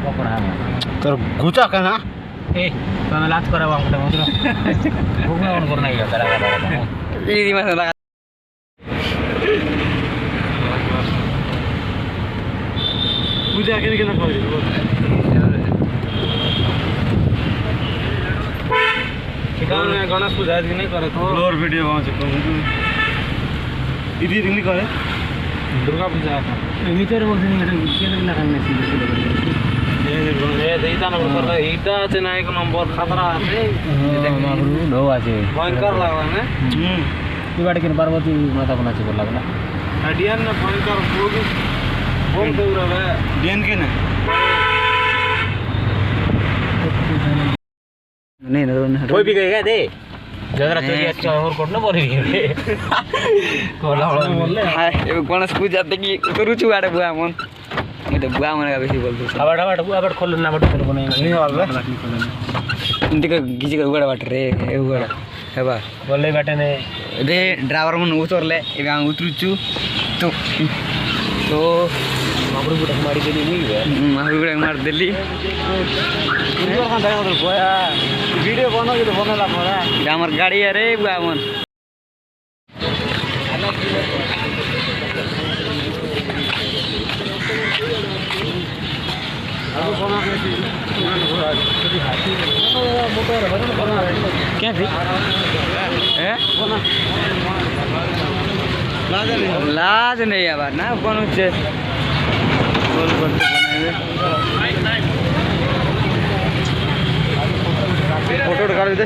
पकड़ा है तोर घुचा का ना ए तो मैं लात करा वहां पे मतलब भूख में ऑन करना ही होता है ये दिमाग लगा पूजा के ना कर गणेश पूजा नहीं करे फ्लोर वीडियो वहां से इधर नहीं करे दुर्गा पूजा भीतर बोलते नहीं बेटा केले ना खाने से ये देता ना कर इटा से ना एक नंबर खतरा है माबरू ढो আছে भयंकर लागला ना ई बाटे के पार्वती माता बनाचे बोल लागला डियन ना भयंकर बोम तो रहा है डियन के ना नहीं कोई भी कहेगा दे जरा चोरी अच्छा और कोट ना बोली कोला बोले हाय ए गणेश पूजा देखि करूछु आडे बुआ मन ए तो बुआ मन का बेसी बोलतो आबाड बुआ आबाड खोल ना आबाड खोल नहीं होला इंटिक गिजी का उगड़ा बाट रे ए उगड़ा हेबा बोले बाटे ने रे ड्राइवर मन उतरले ए गां उतरुछु तो माबरू बुड़ा मारी देली नहीं माबरू बुड़ा मार देली वीडियो खान दागा तो बोया वीडियो बनो के तो बनला मोरा हमर गाड़ी अरे बुआ मन क्या थी लाज नहीं है बात ना कौन से गोल गोल बनाए फोटो उठा दे